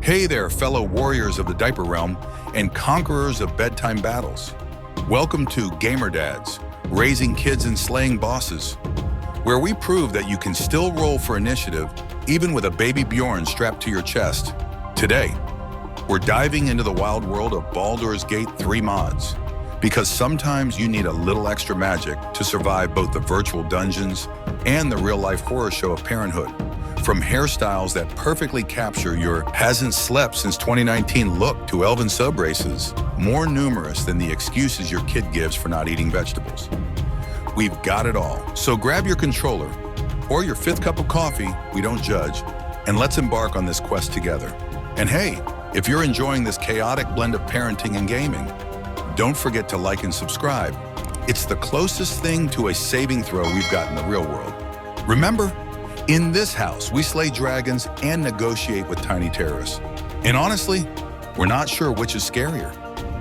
Hey there, fellow warriors of the diaper realm and conquerors of bedtime battles. Welcome to Gamer Dads, Raising Kids and Slaying Bosses, where we prove that you can still roll for initiative even with a baby Bjorn strapped to your chest. Today, we're diving into the wild world of Baldur's Gate 3 mods, because sometimes you need a little extra magic to survive both the virtual dungeons and the real-life horror show of parenthood. From hairstyles that perfectly capture your hasn't slept since 2019 look to elven sub races, more numerous than the excuses your kid gives for not eating vegetables. We've got it all. So grab your controller or your 5th cup of coffee, we don't judge, and let's embark on this quest together. And hey, if you're enjoying this chaotic blend of parenting and gaming, don't forget to like and subscribe. It's the closest thing to a saving throw we've got in the real world. Remember, in this house, we slay dragons and negotiate with tiny terrorists. And honestly, we're not sure which is scarier.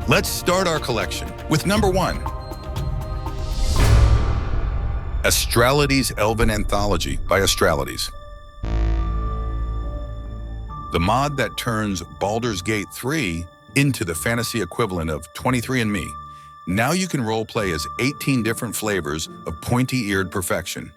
Let's start our collection with number 1. Astralities Elven Anthology by Astralities. The mod that turns Baldur's Gate 3 into the fantasy equivalent of 23andMe. Now you can roleplay as 18 different flavors of pointy-eared perfection.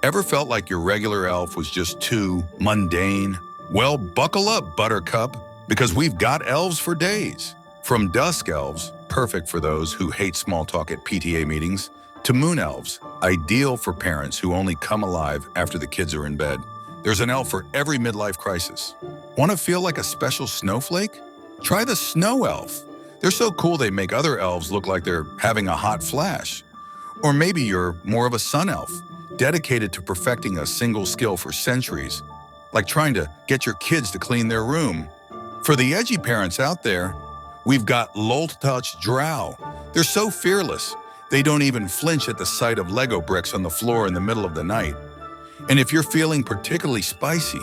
Ever felt like your regular elf was just too mundane? Well, buckle up, Buttercup, because we've got elves for days. From dusk elves, perfect for those who hate small talk at PTA meetings, to moon elves, ideal for parents who only come alive after the kids are in bed. There's an elf for every midlife crisis. Want to feel like a special snowflake? Try the snow elf. They're so cool they make other elves look like they're having a hot flash. Or maybe you're more of a sun elf, dedicated to perfecting a single skill for centuries, like trying to get your kids to clean their room. For the edgy parents out there, we've got low-touch Drow. They're so fearless, they don't even flinch at the sight of Lego bricks on the floor in the middle of the night. And if you're feeling particularly spicy,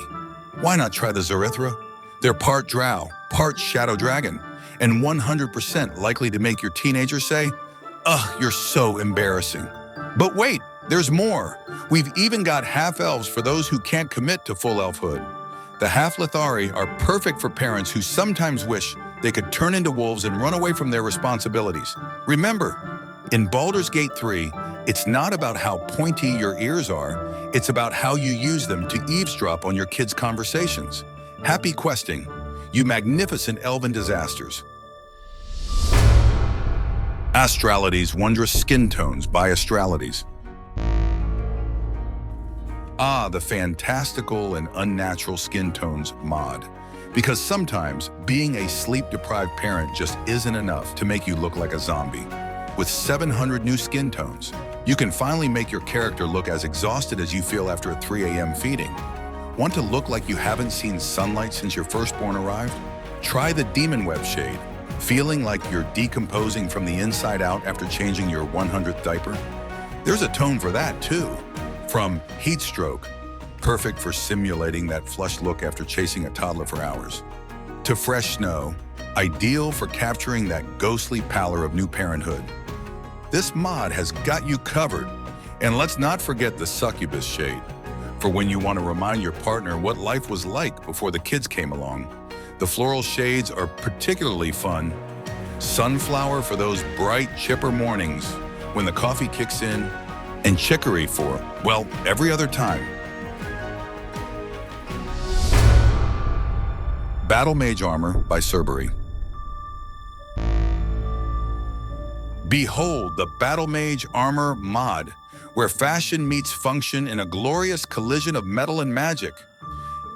why not try the Zarithra? They're part Drow, part Shadow Dragon, and 100% likely to make your teenager say, "Ugh, you're so embarrassing." But wait, there's more. We've even got half-elves for those who can't commit to full elfhood. The half-Lithari are perfect for parents who sometimes wish they could turn into wolves and run away from their responsibilities. Remember, in Baldur's Gate 3, it's not about how pointy your ears are, it's about how you use them to eavesdrop on your kids' conversations. Happy questing, you magnificent elven disasters. Astralities Wondrous Skintones by Astralities. Ah, the fantastical and unnatural skin tones mod. Because sometimes being a sleep-deprived parent just isn't enough to make you look like a zombie. With 700 new skin tones, you can finally make your character look as exhausted as you feel after a 3 a.m. feeding. Want to look like you haven't seen sunlight since your firstborn arrived? Try the Demon Web shade. Feeling like you're decomposing from the inside out after changing your 100th diaper? There's a tone for that too. From Heat Stroke, perfect for simulating that flushed look after chasing a toddler for hours, to Fresh Snow, ideal for capturing that ghostly pallor of new parenthood. This mod has got you covered. And let's not forget the Succubus shade, for when you want to remind your partner what life was like before the kids came along. The floral shades are particularly fun. Sunflower for those bright, chipper mornings when the coffee kicks in, and chicory for, well, every other time. Battlemage Armor by Cerberry. Behold the Battlemage Armor mod, where fashion meets function in a glorious collision of metal and magic.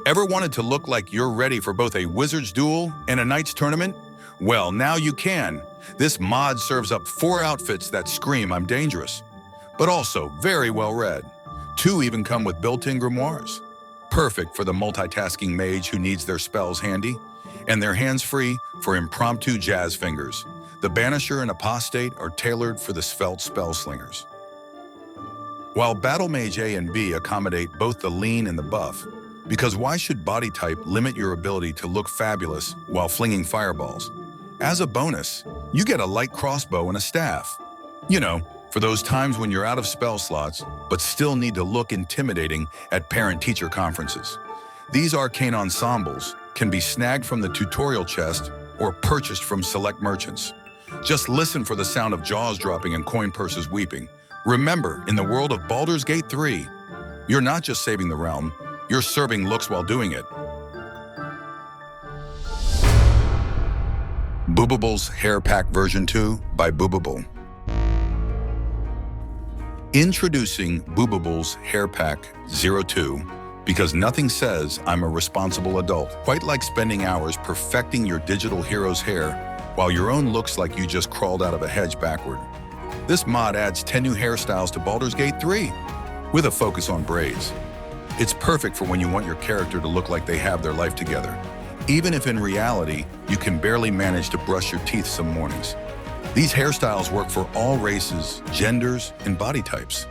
Ever wanted to look like you're ready for both a wizard's duel and a knight's tournament? Well, now you can. This mod serves up 4 outfits that scream I'm dangerous, but also very well read. 2 even come with built-in grimoires. Perfect for the multitasking mage who needs their spells handy, and their hands-free for impromptu jazz fingers. The Banisher and Apostate are tailored for the svelte spell slingers. While Battlemage A and B accommodate both the lean and the buff, because why should body type limit your ability to look fabulous while flinging fireballs? As a bonus, you get a light crossbow and a staff. You know, for those times when you're out of spell slots, but still need to look intimidating at parent-teacher conferences. These arcane ensembles can be snagged from the tutorial chest or purchased from select merchants. Just listen for the sound of jaws dropping and coin purses weeping. Remember, in the world of Baldur's Gate 3, you're not just saving the realm, you're serving looks while doing it. Bububull's Hair Pack Version 2 by Bububull. Introducing Bububull's Hair Pack 02, because nothing says I'm a responsible adult quite like spending hours perfecting your digital hero's hair while your own looks like you just crawled out of a hedge backward. This mod adds 10 new hairstyles to Baldur's Gate 3 with a focus on braids. It's perfect for when you want your character to look like they have their life together, even if in reality you can barely manage to brush your teeth some mornings. These hairstyles work for all races, genders, and body types.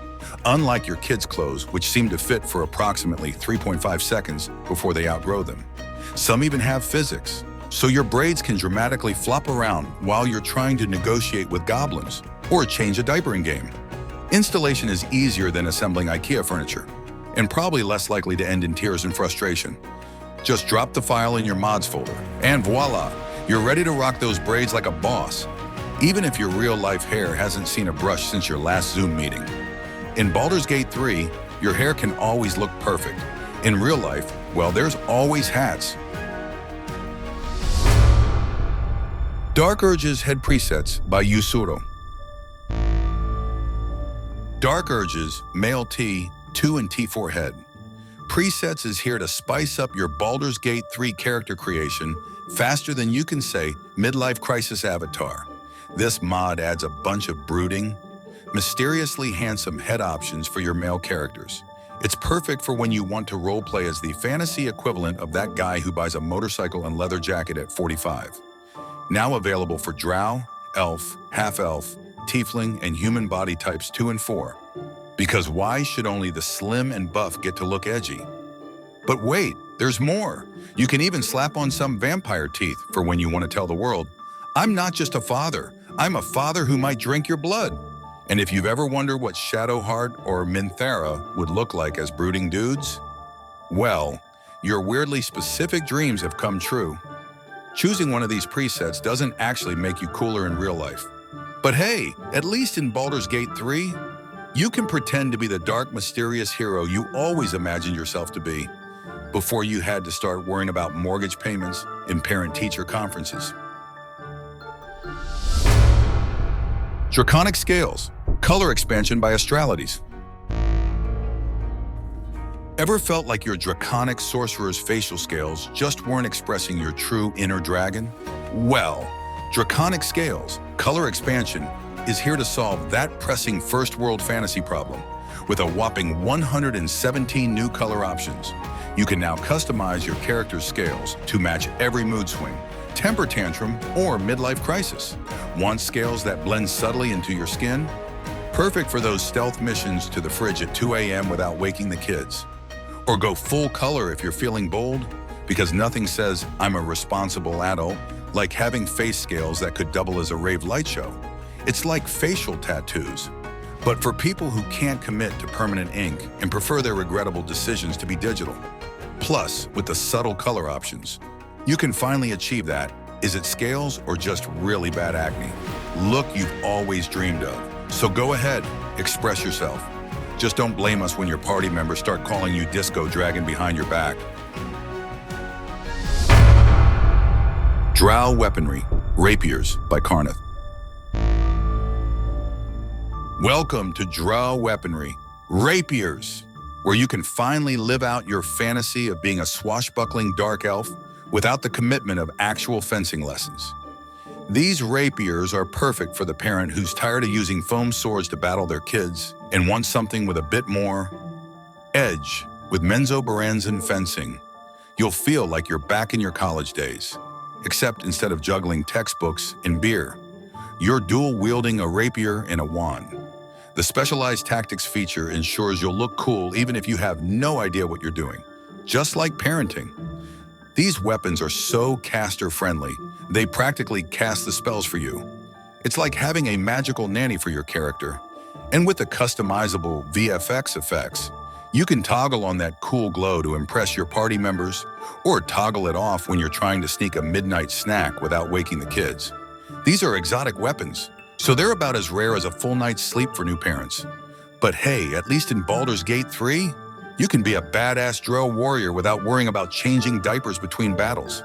Unlike your kids' clothes, which seem to fit for approximately 3.5 seconds before they outgrow them. Some even have physics, so your braids can dramatically flop around while you're trying to negotiate with goblins or change a diapering game. Installation is easier than assembling IKEA furniture, and probably less likely to end in tears and frustration. Just drop the file in your mods folder, and voila, you're ready to rock those braids like a boss, even if your real-life hair hasn't seen a brush since your last Zoom meeting. In Baldur's Gate 3, your hair can always look perfect. In real life, well, there's always hats. Dark Urges Head Presets by yusuuro. Dark Urges Male T, 2 and T4 Head. Presets is here to spice up your Baldur's Gate 3 character creation faster than you can say midlife crisis avatar. This mod adds a bunch of brooding, mysteriously handsome head options for your male characters. It's perfect for when you want to roleplay as the fantasy equivalent of that guy who buys a motorcycle and leather jacket at 45. Now available for Drow, Elf, Half-Elf, Tiefling, and human body types 2 and 4. Because why should only the slim and buff get to look edgy? But wait, there's more. You can even slap on some vampire teeth for when you want to tell the world, I'm not just a father, I'm a father who might drink your blood. And if you've ever wondered what Shadowheart or Minthara would look like as brooding dudes, well, your weirdly specific dreams have come true. Choosing one of these presets doesn't actually make you cooler in real life. But hey, at least in Baldur's Gate 3, you can pretend to be the dark, mysterious hero you always imagined yourself to be before you had to start worrying about mortgage payments and parent-teacher conferences. Draconic Scales, Color Expansion by Astralities. Ever felt like your draconic sorcerer's facial scales just weren't expressing your true inner dragon? Well, Draconic Scales, Color Expansion is here to solve that pressing first world fantasy problem with a whopping 117 new color options. You can now customize your character's scales to match every mood swing, temper tantrum, or midlife crisis. Want scales that blend subtly into your skin? Perfect for those stealth missions to the fridge at 2 a.m. without waking the kids. Or go full color if you're feeling bold, because nothing says I'm a responsible adult like having face scales that could double as a rave light show. It's like facial tattoos, but for people who can't commit to permanent ink and prefer their regrettable decisions to be digital. Plus, with the subtle color options, you can finally achieve that. Is it scales or just really bad acne? Look you've always dreamed of. So go ahead, express yourself. Just don't blame us when your party members start calling you Disco Dragon behind your back. Drow Weaponry, Rapiers by Kharneth. Welcome to Drow Weaponry, Rapiers, where you can finally live out your fantasy of being a swashbuckling dark elf without the commitment of actual fencing lessons. These rapiers are perfect for the parent who's tired of using foam swords to battle their kids and wants something with a bit more edge. With Menzoberranzan fencing, you'll feel like you're back in your college days, except instead of juggling textbooks and beer, you're dual-wielding a rapier and a wand. The specialized tactics feature ensures you'll look cool even if you have no idea what you're doing, just like parenting. These weapons are so caster-friendly, they practically cast the spells for you. It's like having a magical nanny for your character. And with the customizable VFX effects, You can toggle on that cool glow to impress your party members, or toggle it off when you're trying to sneak a midnight snack without waking the kids. These are exotic weapons, so they're about as rare as a full night's sleep for new parents. But hey, at least in Baldur's Gate 3, you can be a badass Drow warrior without worrying about changing diapers between battles.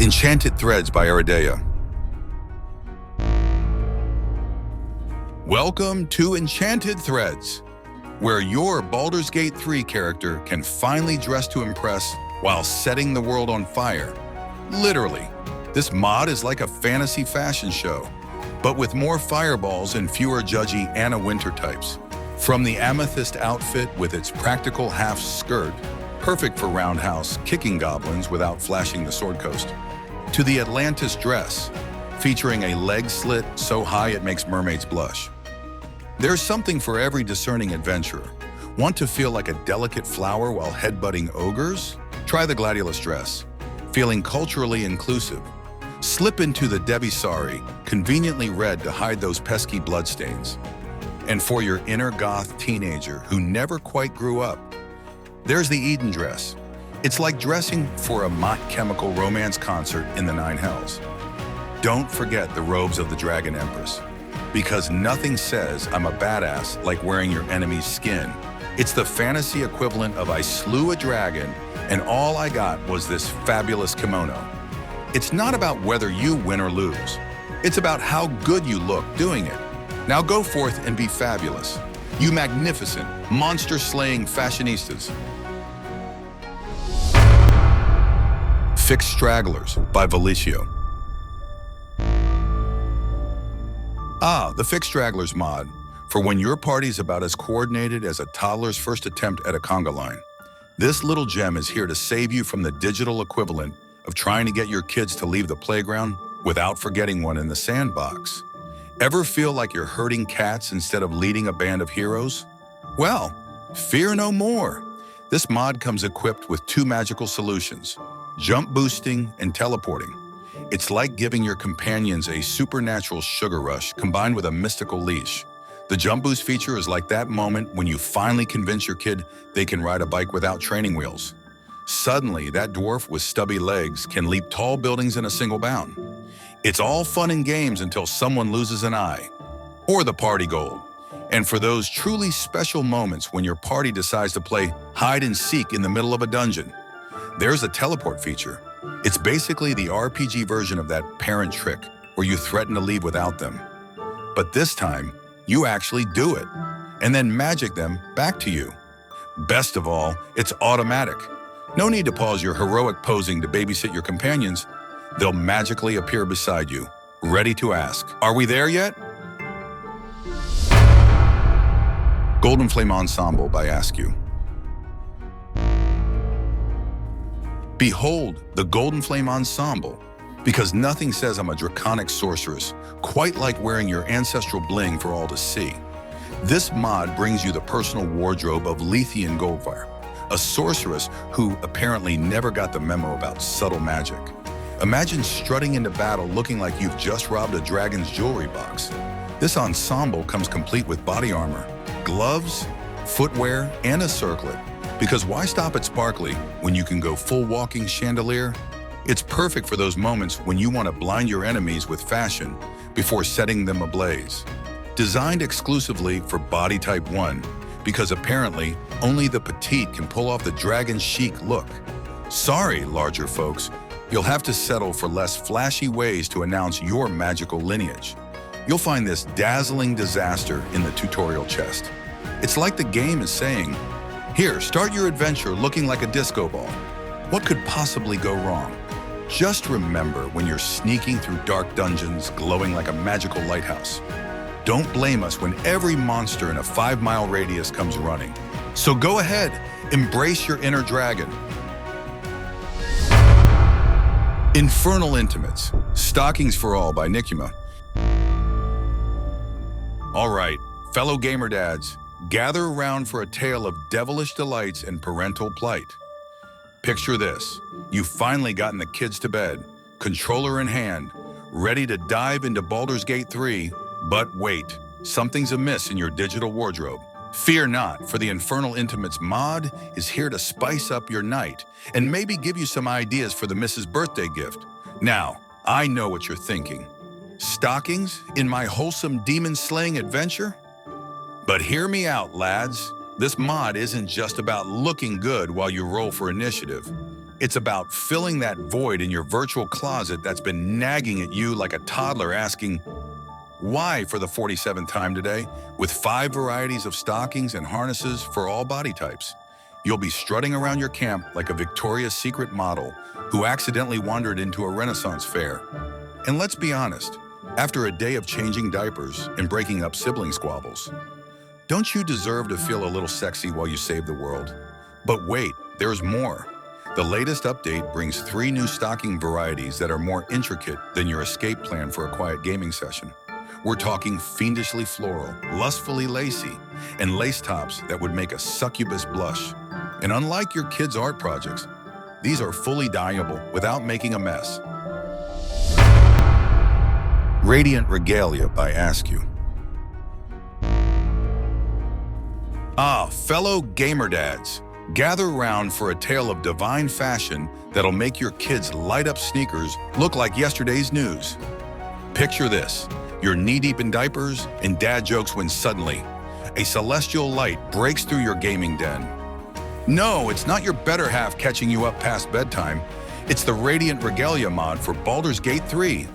Enchanted Threads by Arideyya. Welcome to Enchanted Threads, where your Baldur's Gate 3 character can finally dress to impress while setting the world on fire. Literally, this mod is like a fantasy fashion show, but with more fireballs and fewer judgy Anna Winter types. From the amethyst outfit with its practical half skirt, perfect for roundhouse kicking goblins without flashing the sword coast, to the Atlantis dress, featuring a leg slit so high it makes mermaids blush. There's something for every discerning adventurer. Want to feel like a delicate flower while headbutting ogres? Try the gladiolus dress. Feeling culturally inclusive? Slip into the Debbie sari, conveniently red to hide those pesky bloodstains. And for your inner goth teenager who never quite grew up, there's the Eden dress. It's like dressing for a My Chemical Romance concert in the Nine Hells. Don't forget the robes of the Dragon Empress, because nothing says I'm a badass like wearing your enemy's skin. It's the fantasy equivalent of I slew a dragon and all I got was this fabulous kimono. It's not about whether you win or lose. It's about how good you look doing it. Now go forth and be fabulous, you magnificent, monster-slaying fashionistas. Fix Stragglers by Volitio. The Fix Stragglers mod, for when your party's about as coordinated as a toddler's first attempt at a conga line. This little gem is here to save you from the digital equivalent of trying to get your kids to leave the playground without forgetting one in the sandbox. Ever feel like you're herding cats instead of leading a band of heroes? Well, fear no more. This mod comes equipped with two magical solutions: jump boosting and teleporting. It's like giving your companions a supernatural sugar rush combined with a mystical leash. The jump boost feature is like that moment when you finally convince your kid they can ride a bike without training wheels. Suddenly, that dwarf with stubby legs can leap tall buildings in a single bound. It's all fun and games until someone loses an eye, or the party gold. And for those truly special moments when your party decides to play hide and seek in the middle of a dungeon, there's a teleport feature. It's basically the RPG version of that parent trick where you threaten to leave without them. But this time, you actually do it, and then magic them back to you. Best of all, it's automatic. No need to pause your heroic posing to babysit your companions. They'll magically appear beside you, ready to ask, "Are we there yet?" Goldenflame Ensemble by Askew. Behold the Goldenflame Ensemble, because nothing says I'm a draconic sorceress quite like wearing your ancestral bling for all to see. This mod brings you the personal wardrobe of Lethean Goldfire, a sorceress who apparently never got the memo about subtle magic. Imagine strutting into battle looking like you've just robbed a dragon's jewelry box. This ensemble comes complete with body armor, gloves, footwear, and a circlet. Because why stop at sparkly when you can go full walking chandelier? It's perfect for those moments when you want to blind your enemies with fashion before setting them ablaze. Designed exclusively for body type 1, because apparently only the petite can pull off the dragon chic look. Sorry, larger folks, you'll have to settle for less flashy ways to announce your magical lineage. You'll find this dazzling disaster in the tutorial chest. It's like the game is saying, "Here, start your adventure looking like a disco ball. What could possibly go wrong?" Just remember when you're sneaking through dark dungeons glowing like a magical lighthouse. Don't blame us when every monster in a 5-mile radius comes running. So go ahead, embrace your inner dragon. Infernal Intimates, Stockings for All by Nikjima. All right, fellow gamer dads, gather around for a tale of devilish delights and parental plight. Picture this: you've finally gotten the kids to bed, controller in hand, ready to dive into Baldur's Gate 3, but wait, something's amiss in your digital wardrobe. Fear not, for the Infernal Intimates mod is here to spice up your night and maybe give you some ideas for the Mrs. Birthday gift. Now, I know what you're thinking. Stockings in my wholesome demon-slaying adventure? But hear me out, lads. This mod isn't just about looking good while you roll for initiative. It's about filling that void in your virtual closet that's been nagging at you like a toddler asking, why for the 47th time today, with 5 varieties of stockings and harnesses for all body types. You'll be strutting around your camp like a Victoria's Secret model who accidentally wandered into a Renaissance fair. And let's be honest, after a day of changing diapers and breaking up sibling squabbles, don't you deserve to feel a little sexy while you save the world? But wait, there's more. The latest update brings 3 new stocking varieties that are more intricate than your escape plan for a quiet gaming session. We're talking fiendishly floral, lustfully lacy, and lace tops that would make a succubus blush. And unlike your kids' art projects, these are fully dyeable without making a mess. Radiant Regalia by Askew. Fellow gamer dads, gather round for a tale of divine fashion that'll make your kids' light-up sneakers look like yesterday's news. Picture this. You're knee-deep in diapers and dad jokes when suddenly a celestial light breaks through your gaming den. No, it's not your better half catching you up past bedtime. It's the Radiant Regalia mod for Baldur's Gate 3.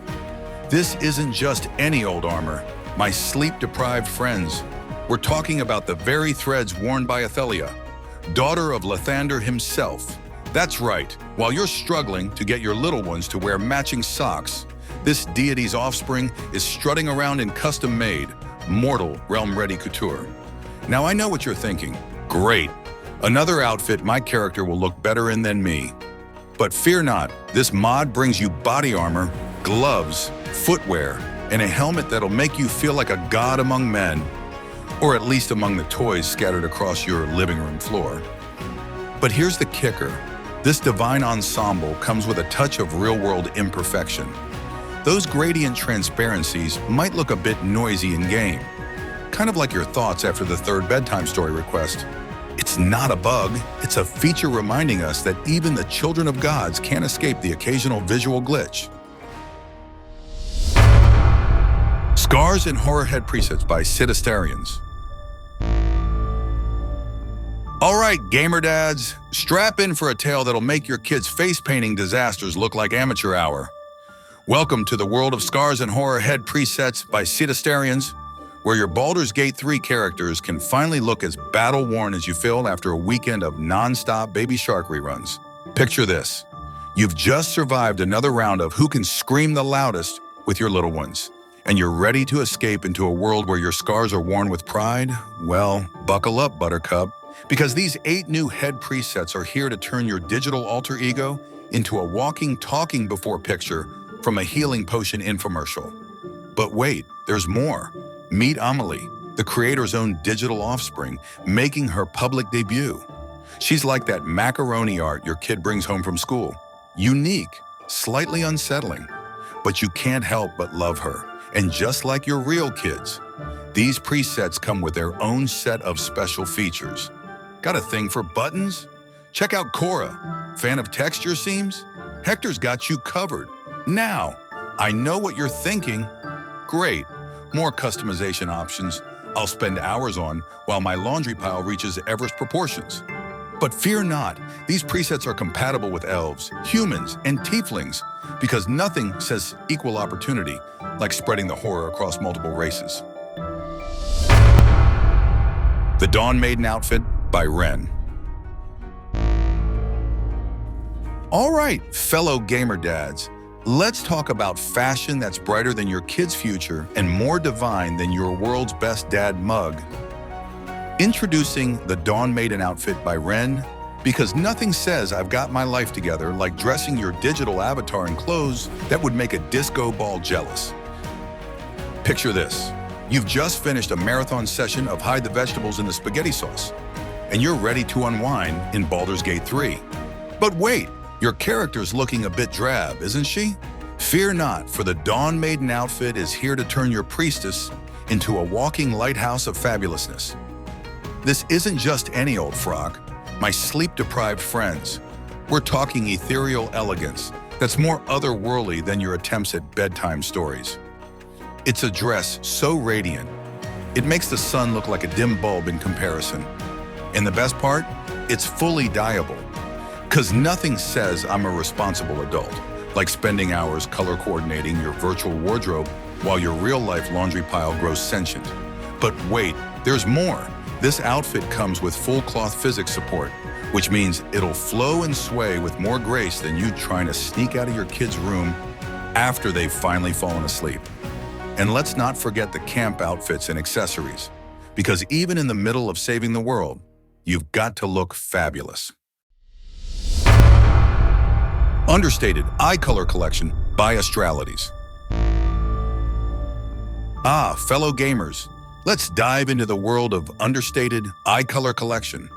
This isn't just any old armor. My sleep-deprived friends, we're talking about the very threads worn by Athaliya, daughter of Lathander himself. That's right, while you're struggling to get your little ones to wear matching socks, this deity's offspring is strutting around in custom-made, mortal, realm-ready couture. Now I know what you're thinking. Great. Another outfit my character will look better in than me. But fear not, this mod brings you body armor, gloves, footwear, and a helmet that'll make you feel like a god among men, or at least among the toys scattered across your living room floor. But here's the kicker. This divine ensemble comes with a touch of real-world imperfection. Those gradient transparencies might look a bit noisy in-game, kind of like your thoughts after the 3rd bedtime story request. It's not a bug, it's a feature reminding us that even the children of gods can't escape the occasional visual glitch. Scars and Horror Head Presets by Cedastarions. All right, gamer dads, strap in for a tale that'll make your kids' face-painting disasters look like amateur hour. Welcome to the world of Scars and Horror Head Presets by Cedastarions, where your Baldur's Gate 3 characters can finally look as battle-worn as you feel after a weekend of non-stop Baby Shark reruns. Picture this. You've just survived another round of who can scream the loudest with your little ones, and you're ready to escape into a world where your scars are worn with pride? Well, buckle up, Buttercup, because these 8 new head presets are here to turn your digital alter ego into a walking, talking before picture from a healing potion infomercial. But wait, there's more. Meet Amelie, the creator's own digital offspring, making her public debut. She's like that macaroni art your kid brings home from school. Unique, slightly unsettling, but you can't help but love her. And just like your real kids, these presets come with their own set of special features. Got a thing for buttons? Check out Cora. Fan of texture seams? Hector's got you covered. Now, I know what you're thinking. Great, more customization options I'll spend hours on while my laundry pile reaches Everest proportions. But fear not, these presets are compatible with elves, humans, and tieflings, because nothing says equal opportunity like spreading the horror across multiple races. The Dawn Maiden Outfit by Ren. All right, fellow gamer dads, let's talk about fashion that's brighter than your kid's future and more divine than your world's best dad mug. Introducing the Dawn Maiden Outfit by Ren, because nothing says I've got my life together like dressing your digital avatar in clothes that would make a disco ball jealous. Picture this. You've just finished a marathon session of Hide the Vegetables in the Spaghetti Sauce, and you're ready to unwind in Baldur's Gate 3. But wait, your character's looking a bit drab, isn't she? Fear not, for the Dawn Maiden Outfit is here to turn your priestess into a walking lighthouse of fabulousness. This isn't just any old frock, my sleep-deprived friends. We're talking ethereal elegance that's more otherworldly than your attempts at bedtime stories. It's a dress so radiant, it makes the sun look like a dim bulb in comparison. And the best part? It's fully dyeable. 'Cause nothing says I'm a responsible adult, like spending hours color coordinating your virtual wardrobe while your real-life laundry pile grows sentient. But wait, there's more. This outfit comes with full cloth physics support, which means it'll flow and sway with more grace than you trying to sneak out of your kid's room after they've finally fallen asleep. And let's not forget the camp outfits and accessories, because even in the middle of saving the world, you've got to look fabulous. Understated Eye Color Collection by Astralities. Ah, fellow gamers, let's dive into the world of Understated Eye Color Collection,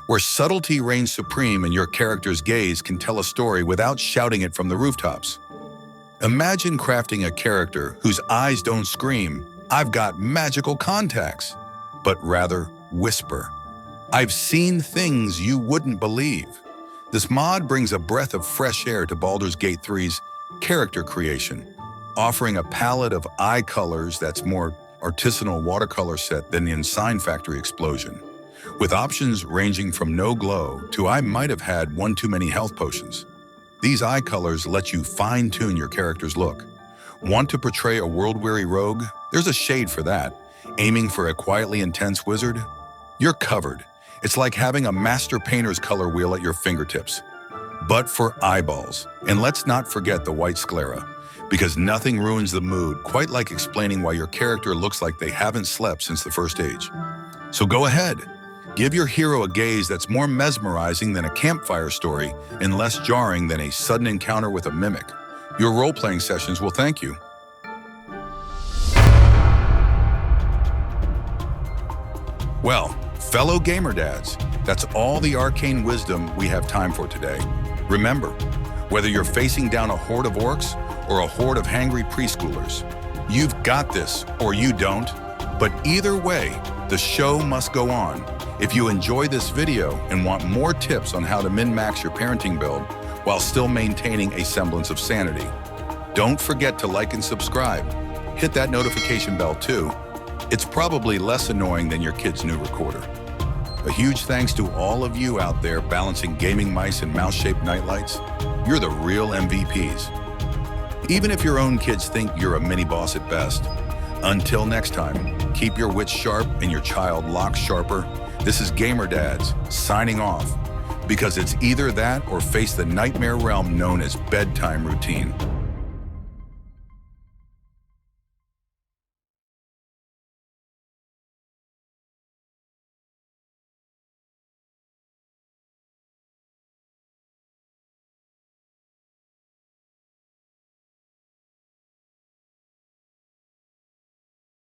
where subtlety reigns supreme and your character's gaze can tell a story without shouting it from the rooftops. Imagine crafting a character whose eyes don't scream, "I've got magical contacts," but rather whisper, "I've seen things you wouldn't believe." This mod brings a breath of fresh air to Baldur's Gate 3's character creation, offering a palette of eye colors that's more artisanal watercolor set than the Ensign Factory explosion, with options ranging from no glow to "I might have had one too many health potions." These eye colors let you fine-tune your character's look. Want to portray a world-weary rogue? There's a shade for that. Aiming for a quietly intense wizard? You're covered. It's like having a master painter's color wheel at your fingertips. But for eyeballs. And let's not forget the white sclera, because nothing ruins the mood quite like explaining why your character looks like they haven't slept since the first age. So go ahead. Give your hero a gaze that's more mesmerizing than a campfire story and less jarring than a sudden encounter with a mimic. Your role-playing sessions will thank you. Well, fellow gamer dads, that's all the arcane wisdom we have time for today. Remember, whether you're facing down a horde of orcs or a horde of hangry preschoolers, you've got this or you don't. But either way, the show must go on. If you enjoy this video and want more tips on how to min-max your parenting build while still maintaining a semblance of sanity, don't forget to like and subscribe. Hit that notification bell too. It's probably less annoying than your kid's new recorder. A huge thanks to all of you out there balancing gaming mice and mouse-shaped nightlights. You're the real MVPs. Even if your own kids think you're a mini-boss at best. Until next time, keep your wits sharp and your child locked sharper. This is Gamer Dads, signing off, because it's either that or face the nightmare realm known as bedtime routine.